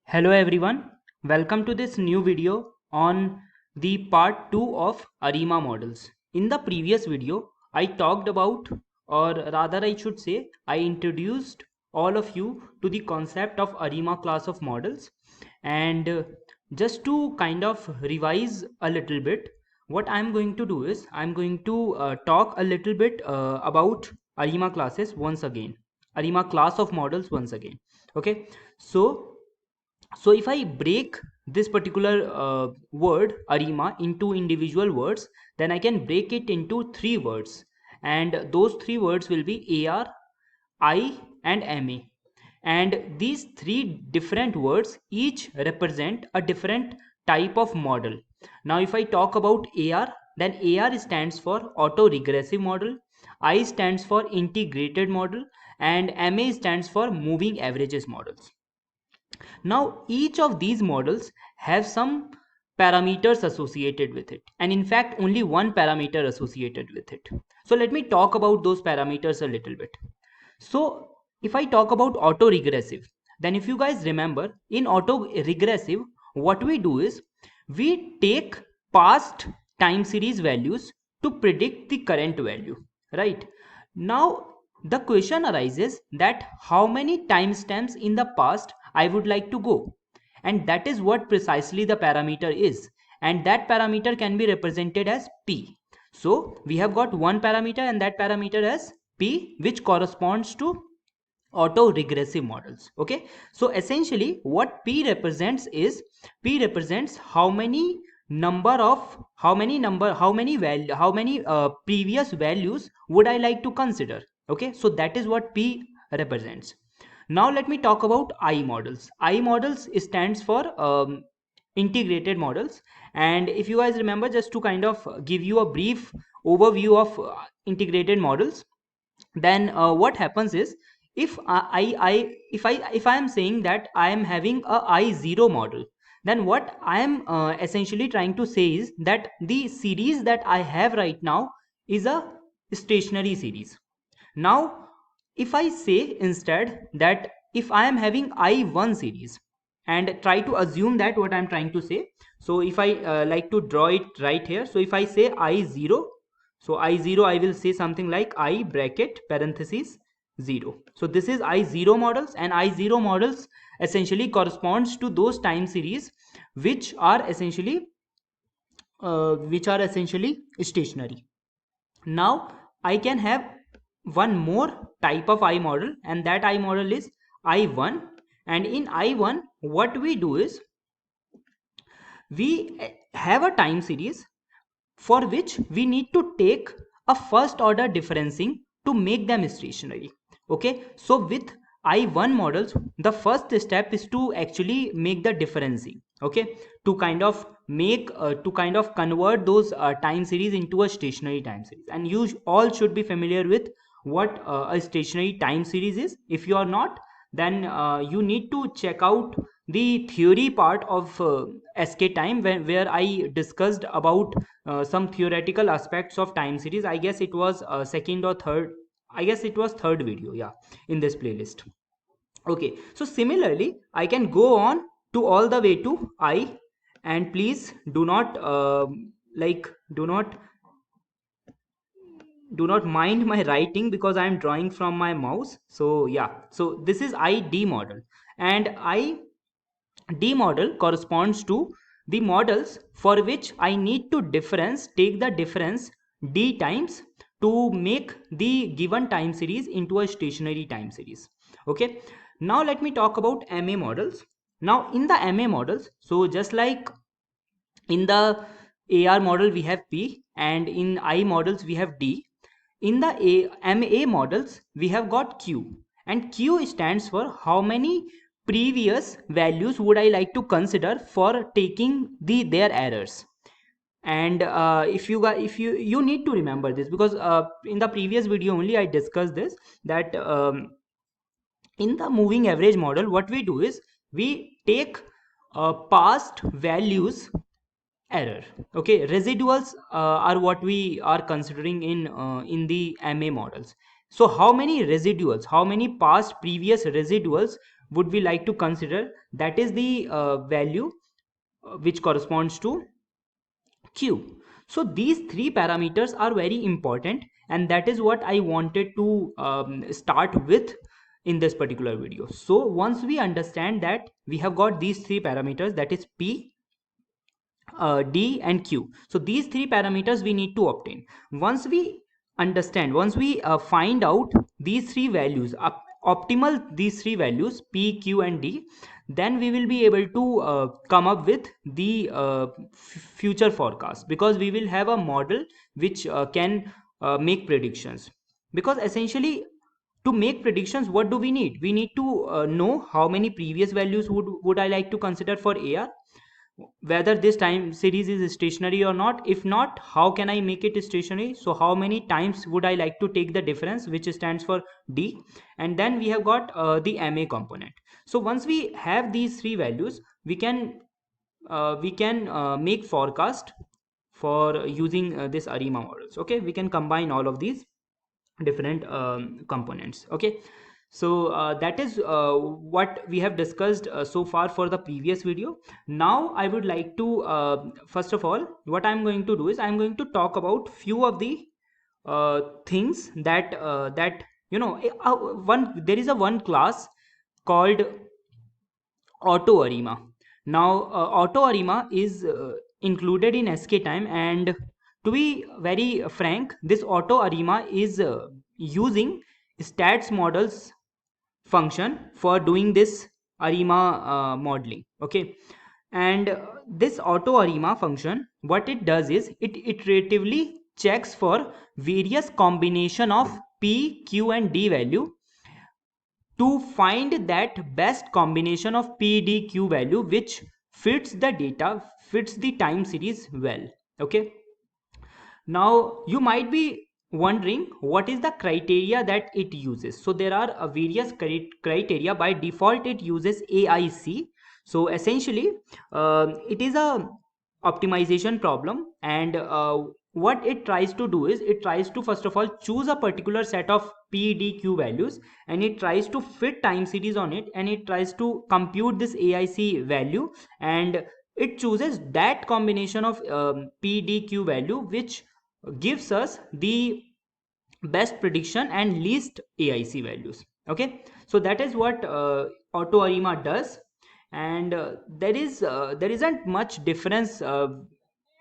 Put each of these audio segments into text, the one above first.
Hello everyone, welcome to this new video on the part 2 of ARIMA models. In the previous video, I talked about, or rather I should say, I introduced all of you to the concept of ARIMA class of models. And just to kind of revise a little bit, what I'm going to do is I'm going to talk a little bit about ARIMA classes once again, ARIMA class of models once again. Okay, so if I break this particular word arima into individual words, then I can break it into three words, and those three words will be ar, I, and ma. And these three different words each represent a different type of model. Now if I talk about ar, then ar stands for auto regressive model, I stands for integrated model, and ma stands for moving averages models. Now, each of these models have some parameters associated with it, and in fact, only one parameter associated with it. So, let me talk about those parameters a little bit. So, if I talk about auto regressive, then if you guys remember, in auto regressive, what we do is we take past time series values to predict the current value, right? Now, the question arises that how many timestamps in the past I would like to go, and that is what precisely the parameter is, and that parameter can be represented as p. So we have got one parameter, and that parameter as p, which corresponds to auto regressive models. Okay, so essentially what p represents is, p represents how many value, how many previous values would I like to consider. Okay, so that is what p represents. Now let me talk about I models. I models stands for integrated models. And if you guys remember, just to kind of give you a brief overview of integrated models, then what happens is, if I am saying that I am having a I0 model, then what I am essentially trying to say is that the series that I have right now is a stationary series. Now, if I say instead that if I am having I1 series, and try to assume that what I am trying to say, so if I like to draw it right here, so if I say I0, so I0, I will say something like I bracket parenthesis 0. So this is I0 models, and I0 models essentially corresponds to those time series which are essentially stationary. Now I can have one more type of I model, and that I model is I1. And in I1, what we do is we have a time series for which we need to take a first order differencing to make them stationary. Okay, so with I1 models, the first step is to actually make the differencing. Okay, to kind of make to kind of convert those time series into a stationary time series. And you all should be familiar with what a stationary time series is. If you are not, then you need to check out the theory part of SK time, where I discussed about some theoretical aspects of time series. I guess it was second or third, I guess it was third video, yeah, in this playlist. Okay, so similarly I can go on to all the way to I. And please do not like do not mind my writing, because I am drawing from my mouse. So yeah, so this is ID model, and ID model corresponds to the models for which I need to take the difference d times to make the given time series into a stationary time series. Okay, now let me talk about MA models. Now in the MA models, so just like in the AR model we have P, and in I models we have D. In the MA models we have got Q, and Q stands for how many previous values would I like to consider for taking their errors. And if you need to remember this, because in the previous video only I discussed this, that in the moving average model what we do is we take past values error. Okay, residuals are what we are considering in the MA models. So how many residuals, how many past previous residuals would we like to consider, that is the value which corresponds to Q. So these three parameters are very important, and that is what I wanted to start with in this particular video. So once we understand that we have got these three parameters, that is P, D and Q. So these three parameters we need to obtain. Once we understand, once we find out these three values, optimal these three values P, Q and D, then we will be able to come up with the future forecast, because we will have a model which can make predictions. Because essentially, to make predictions, what do we need? We need to know how many previous values would I like to consider for AR, whether this time series is stationary or not. If not, how can I make it stationary? So how many times would I like to take the difference, which stands for D? And then we have got the MA component. So once we have these three values, we can make forecast for using this ARIMA models. Okay, we can combine all of these different components. Okay, so that is what we have discussed so far for the previous video. Now I would like to first of all, what I'm going to do is I'm going to talk about few of the things that one, there is a one class called auto arima. Now auto arima is included in SKTime, and to be very frank, this auto arima is using stats models function for doing this arima modeling. Okay, and this auto arima function, what it does is it iteratively checks for various combination of P, Q and D value to find that best combination of PDQ value which fits the data, fits the time series well. Okay, now you might be wondering what is the criteria that it uses. So there are various criteria. By default it uses AIC. So essentially it is a optimization problem, and what it tries to do is it tries to first of all choose a particular set of PDQ values, and it tries to fit time series on it, and it tries to compute this AIC value, and it chooses that combination of PDQ value which gives us the best prediction and least AIC values. Okay, so that is what auto arima does. And there isn't much difference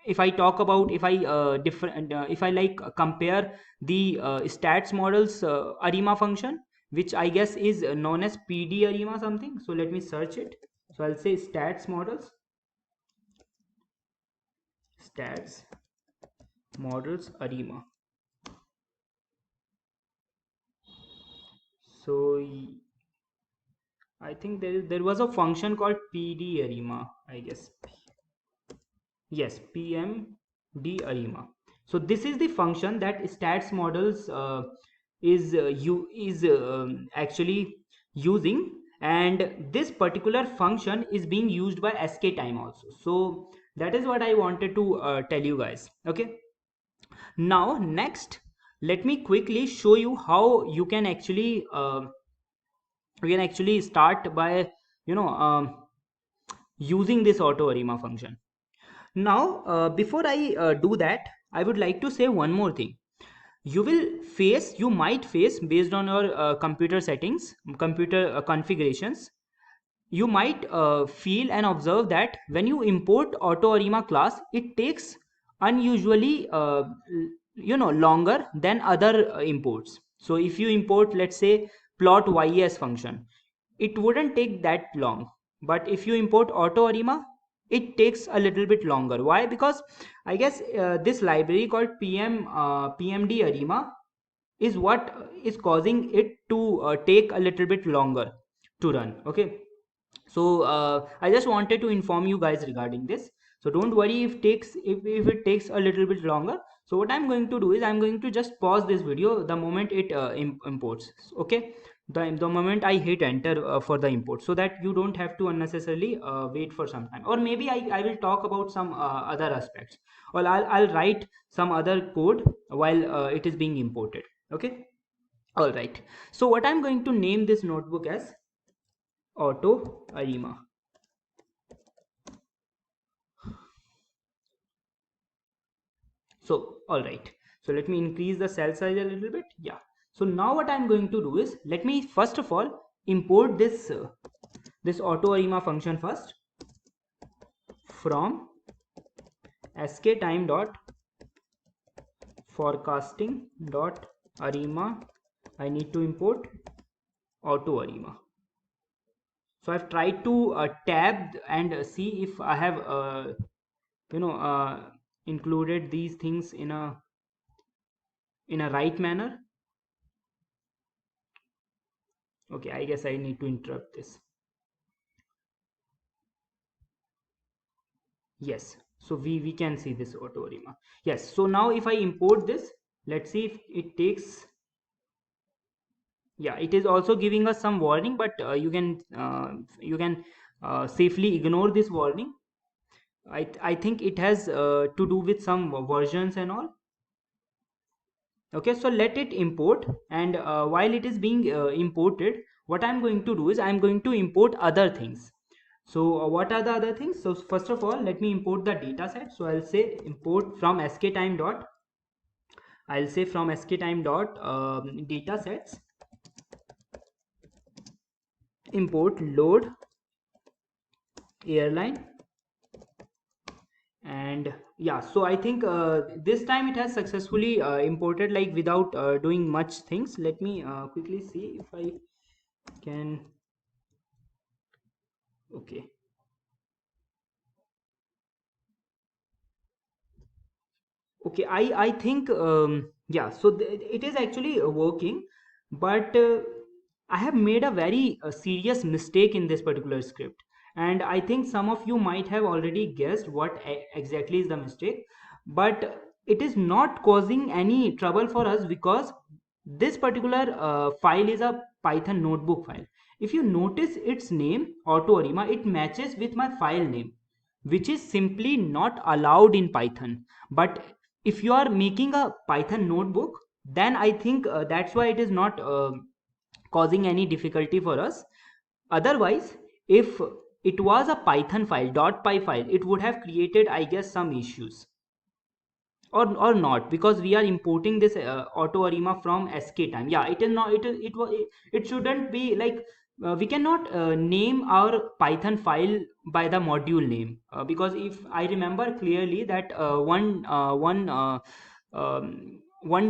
if I talk about, if I different if I like compare the stats models arima function, which I guess is known as PD arima something. So let me search it. So I'll say stats models, stats models arima. So I think there was a function called PD arima, I guess. Yes, PMD arima. So this is the function that stats models is actually using, and this particular function is being used by SKTime also. So that is what I wanted to tell you guys. Okay. Now next, let me quickly show you how you can actually start by using this auto arima function. Now before I do that, I would like to say one more thing. You might face, based on your computer settings, computer configurations, you might feel and observe that when you import auto arima class, it takes unusually longer than other imports. So if you import, let's say, plot yes function, it wouldn't take that long. But if you import auto arima, it takes a little bit longer. Why? Because I guess this library called PMD arima is what is causing it to take a little bit longer to run. Okay, so I just wanted to inform you guys regarding this. So don't worry if it takes a little bit longer. So what I'm going to do is I'm going to just pause this video the moment it imports. Okay, the moment I hit enter for the import, so that you don't have to unnecessarily wait for some time. Or maybe I will talk about some other aspects, or I'll write some other code while it is being imported. Okay, all right. So what I'm going to name this notebook as auto ARIMA. So all right, so let me increase the cell size a little bit. Yeah, so now what I'm going to do is, let me first of all import this auto ARIMA function first from skTime dot forecasting dot ARIMA. I need to import auto ARIMA. So I've tried to tab and see if I have you know included these things in a right manner. Okay, I guess I need to interrupt this. Yes, so we can see this auto ARIMA. Yes, so now if I import this, let's see if it takes. Yeah, it is also giving us some warning, but you can safely ignore this warning. I think it has to do with some versions and all. Okay, so let it import, and while it is being imported, what I'm going to do is I'm going to import other things. So what are the other things? So first of all, let me import the data set. So I'll say import from skTime dot, I'll say from skTime dot data sets, import load airline. And yeah, so I think this time it has successfully imported, like without doing much things. Let me quickly see if I can. Okay, okay, I think yeah, so it is actually working, but I have made a very serious mistake in this particular script, and I think some of you might have already guessed what exactly is the mistake. But it is not causing any trouble for us, because this particular file is a Python notebook file. If you notice its name auto ARIMA, it matches with my file name, which is simply not allowed in Python. But if you are making a Python notebook, then I think that's why it is not causing any difficulty for us. Otherwise, if it was a Python file, .py file, it would have created, I guess, some issues. Or not, because we are importing this auto ARIMA from skTime. Yeah, it is not, it shouldn't be like we cannot name our Python file by the module name, because if I remember clearly that one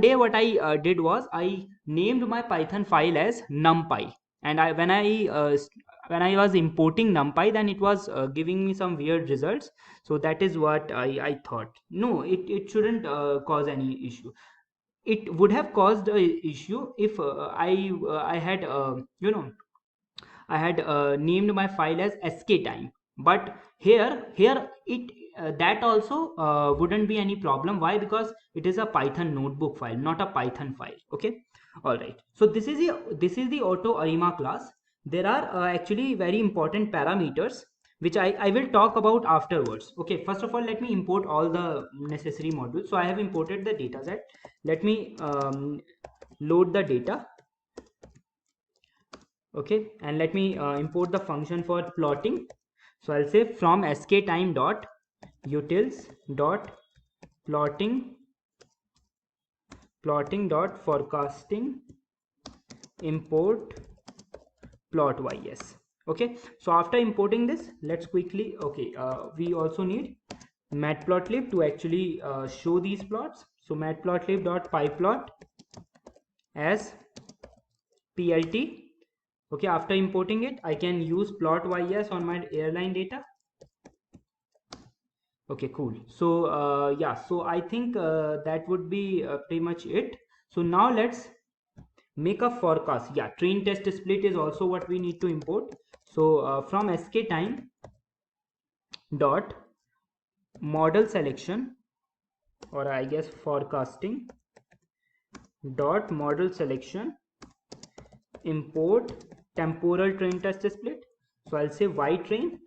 day what I did was I named my Python file as numpy, and when I was importing numpy, then it was giving me some weird results. So that is what I thought. No, it shouldn't cause any issue. It would have caused a issue if I had I had named my file as skTime. But here it that also wouldn't be any problem. Why? Because it is a Python notebook file, not a Python file. Okay, all right. So this is the auto ARIMA class. There are actually very important parameters which I will talk about afterwards. Okay, first of all, let me import all the necessary modules. So I have imported the data set. Let me load the data. Okay, and let me import the function for plotting. So I'll say from skTime dot utils dot plotting dot forecasting import plot ys. Okay, so after importing this, let's quickly, okay, we also need matplotlib to actually show these plots. So matplotlib dot pyplot as plt. Okay, after importing it, I can use plot ys on my airline data. Okay, cool. So yeah, so I think that would be pretty much it. So now let's make a forecast. Yeah, train test split is also what we need to import. So from skTime dot model selection, or I guess forecasting dot model selection, import temporal train test split. So I'll say y train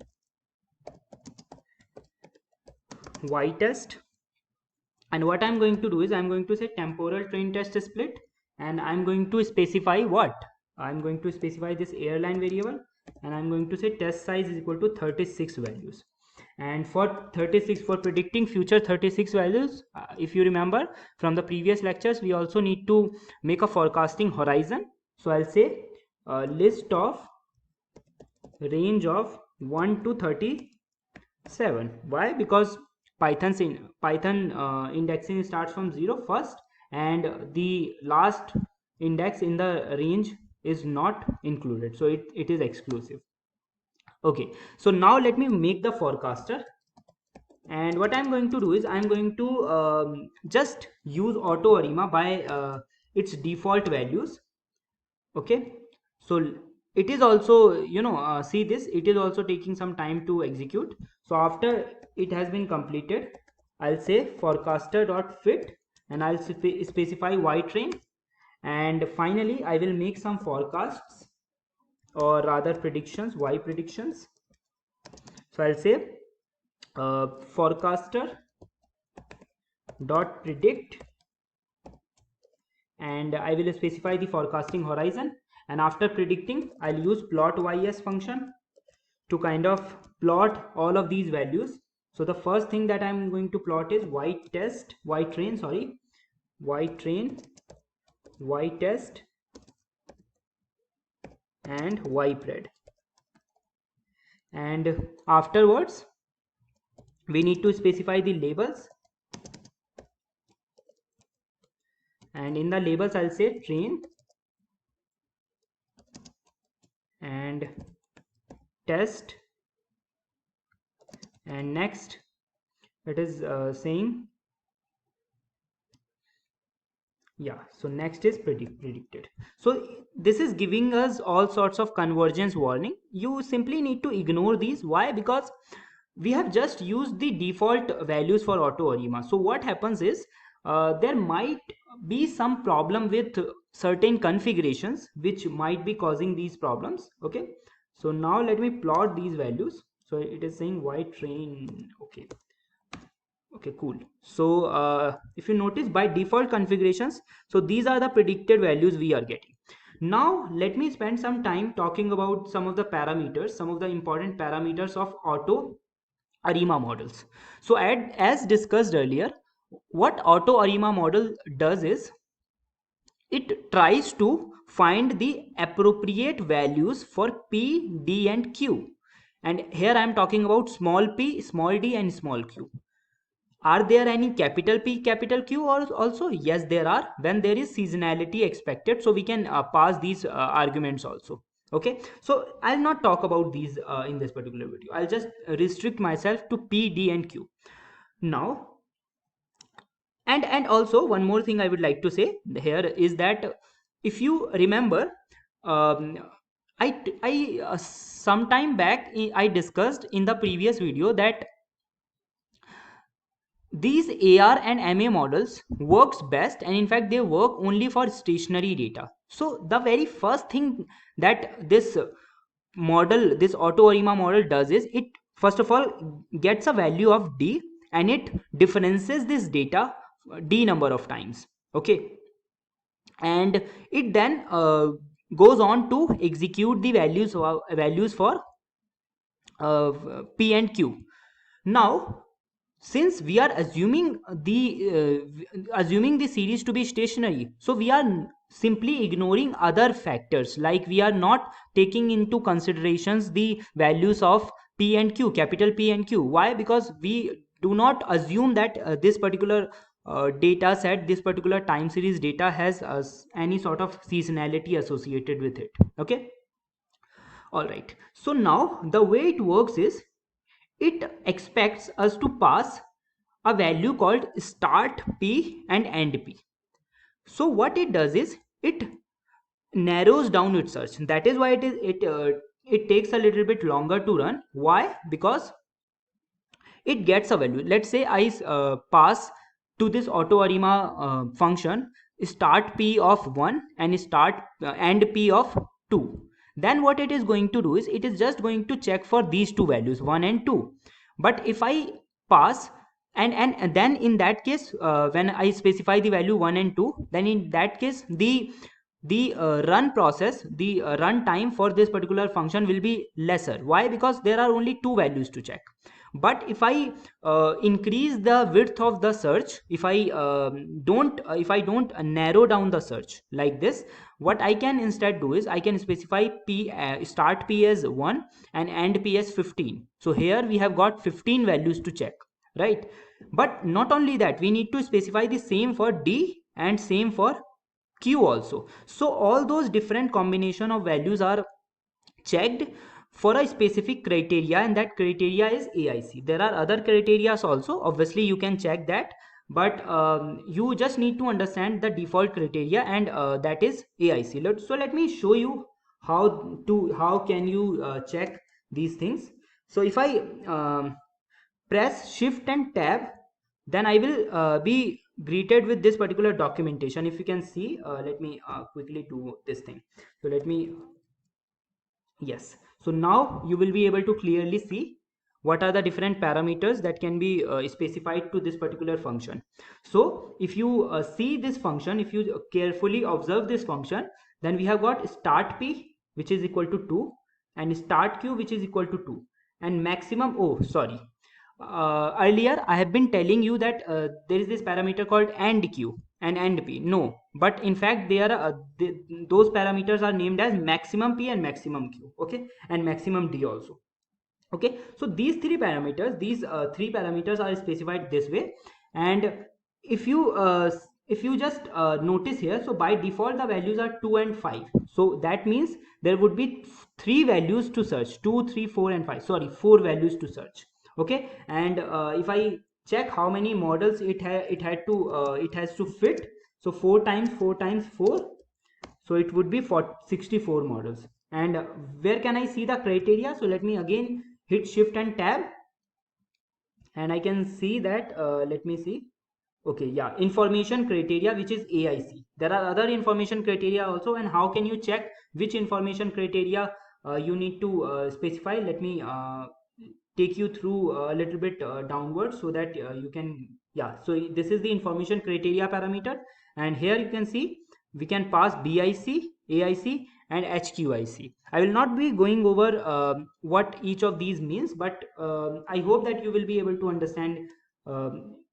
y test, and what I'm going to do is I'm going to say temporal train test split, and I'm going to specify what I'm going to specify this airline variable. and I'm going to say test size is equal to 36 values. And for 36, for predicting future 36 values, if you remember from the previous lectures, we also need to make a forecasting horizon. So I'll say list of range of 1 to 37. Why? Because Python indexing starts from 0 first, and the last index in the range is not included, so it is exclusive. Okay, so now let me make the forecaster, and what I'm going to do is I'm going to just use auto arima by its default values. Okay, so it is also, see this, it is also taking some time to execute. So after it has been completed, I'll say forecaster dot fit, and I'll specify y train, and finally I will make some forecasts, or rather predictions, y predictions. So I'll say forecaster dot predict, and I will specify the forecasting horizon, and after predicting I'll use plot ys function to kind of plot all of these values. So the first thing that I'm going to plot is y train, y test, and y pred, and afterwards we need to specify the labels, and in the labels I'll say train and test, and next it is saying, yeah, so next is predicted. So this is giving us all sorts of convergence warning. You simply need to ignore these. Why? Because we have just used the default values for auto arima. So what happens is there might be some problem with certain configurations which might be causing these problems. Okay, so now let me plot these values. So it is saying y train. Okay, cool. So if you notice, by default configurations, so these are the predicted values we are getting. Now let me spend some time talking about some of the parameters, some of the important parameters of auto arima models. So as discussed earlier, what auto arima model does is it tries to find the appropriate values for p, d and q, and here I am talking about small p, small d and small q. Are there any capital P, capital Q, or also? Yes, there are, when there is seasonality expected. So we can pass these arguments also. Okay, so I'll not talk about these in this particular video. I'll just restrict myself to P, D and Q. Now, and also one more thing I would like to say here is that if you remember, um, I some time back I discussed in the previous video that these AR and MA models works best, and in fact they work only for stationary data. So the very first thing that this model, this auto arima model does is it first of all gets a value of D, and it differences this data D number of times. Okay, and it then goes on to execute the values for P and Q. Now since we are assuming the series to be stationary, so we are simply ignoring other factors, like we are not taking into considerations the values of P and Q, capital P and Q. Why? Because we do not assume that this particular data set, this particular time series data has any sort of seasonality associated with it. Okay, all right. So now the way it works is it expects us to pass a value called start P and end P. So what it does is it narrows down its search. That is why it takes a little bit longer to run. Why? Because it gets a value. Let's say I pass to this auto arima function start P of 1 and start end P of 2. Then what it is going to do is it is just going to check for these two values 1 and 2. But if I pass and then in that case when I specify the value 1 and 2, then in that case the the run process, the run time for this particular function will be lesser. Why? Because there are only two values to check. But if I increase the width of the search, if I don't narrow down the search like this, what I can instead do is I can specify start p as 1 and end p as 15. So here we have got 15 values to check, right? But not only that, we need to specify the same for d and same for q also. So all those different combination of values are checked for a specific criteria, and that criteria is AIC. There are other criterias also, obviously you can check that, but you just need to understand the default criteria, and that is AIC. So let me show you how can you check these things. So if I press shift and tab, then I will be greeted with this particular documentation. If you can see, let me quickly do this thing. So let me, yes, so now you will be able to clearly see what are the different parameters that can be specified to this particular function. So if you see this function, if you carefully observe this function, then we have got start p which is equal to 2 and start q which is equal to 2, and maximum, oh sorry, earlier I have been telling you that there is this parameter called end q and end p. No, but in fact they are those parameters are named as maximum p and maximum q, okay, and maximum d also. Okay, so these three parameters are specified this way. And if you just notice here, so by default the values are 2 and 5. So that means there would be three values to search, 2 3 4 and 5, sorry, four values to search. Okay, and if I check how many models it has to fit, so 4 times 4 times 4, so it would be 64 models. And where can I see the criteria? So let me again hit shift and tab, and I can see that let me see. Okay, yeah, information criteria, which is AIC. There are other information criteria also, and how can you check which information criteria you need to specify? Let me take you through a little bit downwards so that you can, yeah, so this is the information criteria parameter, and here you can see we can pass BIC, AIC and HQIC. I will not be going over what each of these means, but I hope that you will be able to understand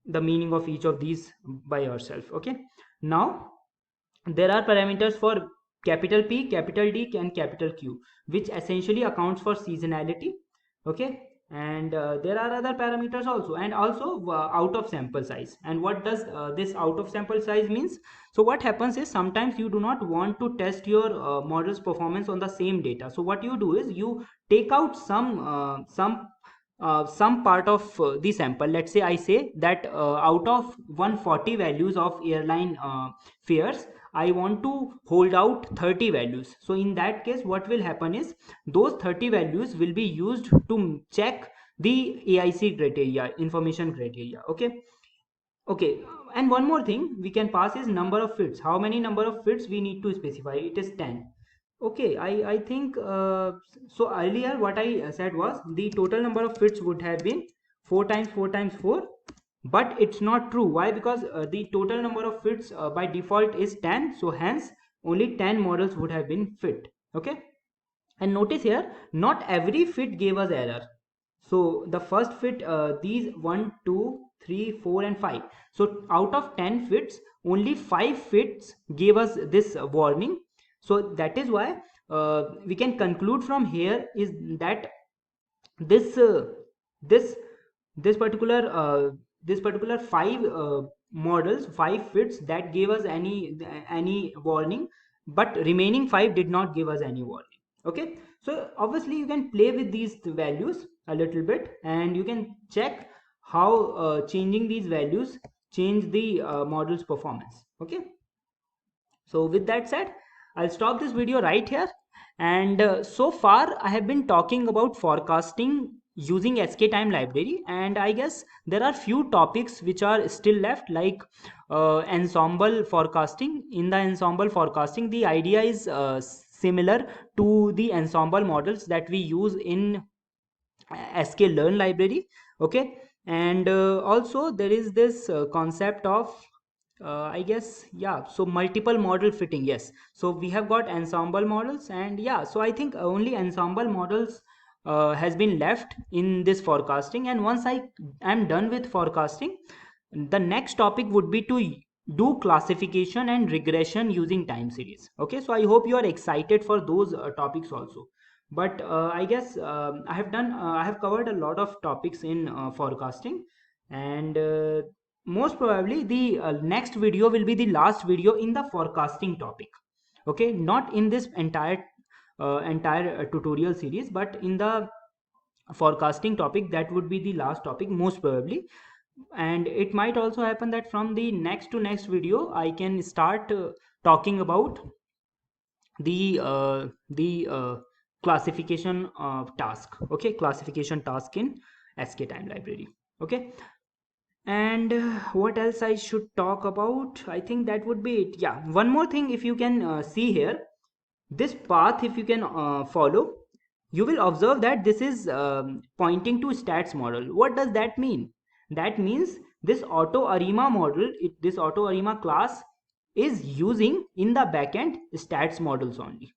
the meaning of each of these by yourself. Okay, now there are parameters for capital P, capital D and capital Q, which essentially accounts for seasonality. Okay, and there are other parameters also, and also out of sample size. And what does this out of sample size means? So what happens is sometimes you do not want to test your model's performance on the same data. So what you do is you take out some part of the sample. Let's say I say that out of 140 values of airline fares, I want to hold out 30 values. So in that case, what will happen is those 30 values will be used to check the AIC criteria, information criteria. Okay. Okay. And one more thing we can pass is number of fits. How many number of fits we need to specify? It is 10. Okay, I think so. Earlier, what I said was the total number of fits would have been 4 times 4 times 4, but it's not true. Why? Because the total number of fits by default is 10, so hence only 10 models would have been fit. Okay, and notice here, not every fit gave us error. So the first fit, these 1 2 3 4 and 5, so out of 10 fits only 5 fits gave us this warning. So that is why we can conclude from here is that this this this particular five models, 5 fits that gave us any warning, but remaining 5 did not give us any warning. Okay, so obviously you can play with these values a little bit, and you can check how changing these values change the model's performance. Okay, so with that said, I'll stop this video right here. And so far I have been talking about forecasting using SKTime library, and I guess there are few topics which are still left, like ensemble forecasting. In the ensemble forecasting, the idea is similar to the ensemble models that we use in sklearn library. Okay, and also there is this concept of I guess, yeah, so multiple model fitting, yes. So we have got ensemble models, and yeah, so I think only ensemble models has been left in this forecasting. And once I am done with forecasting, the next topic would be to do classification and regression using time series. Okay, so I hope you are excited for those topics also. But I guess I have covered a lot of topics in forecasting, and most probably the next video will be the last video in the forecasting topic. Okay, not in this entire tutorial series, but in the forecasting topic, that would be the last topic most probably. And it might also happen that from the next to next video I can start talking about the classification task. Okay, classification task in SK time library. Okay, and what else I should talk about? I think that would be it. Yeah, one more thing, if you can see here, this path, if you can follow, you will observe that this is pointing to stats model. What does that mean? That means this auto arima model, this auto arima class is using in the backend stats models only,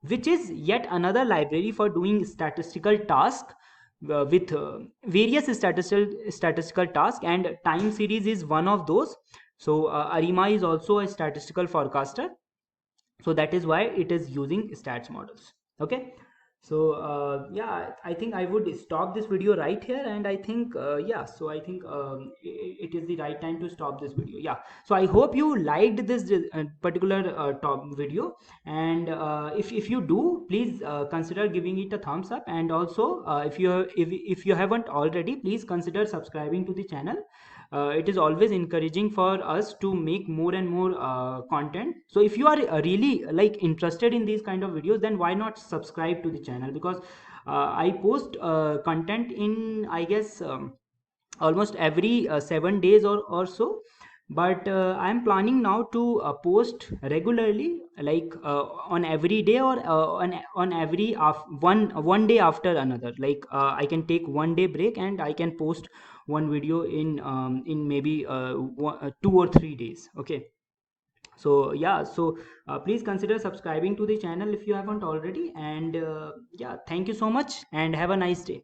which is yet another library for doing statistical task with various statistical task, and time series is one of those. So arima is also a statistical forecaster, so that is why it is using stats models. Okay, so yeah, I think I would stop this video right here, and I think yeah, so I think it is the right time to stop this video. Yeah, so I hope you liked this particular top video, and if you do, please consider giving it a thumbs up, and also if you haven't already, please consider subscribing to the channel. It is always encouraging for us to make more and more content. So if you are really like interested in these kind of videos, then why not subscribe to the channel? Because I post content in, I guess, almost every 7 days or so. But I'm planning now to post regularly, like on every day, or on every one day after another. Like I can take 1 day break, and I can post one video in maybe 2 or 3 days. Okay, so yeah, so please consider subscribing to the channel if you haven't already. And yeah, thank you so much, and have a nice day.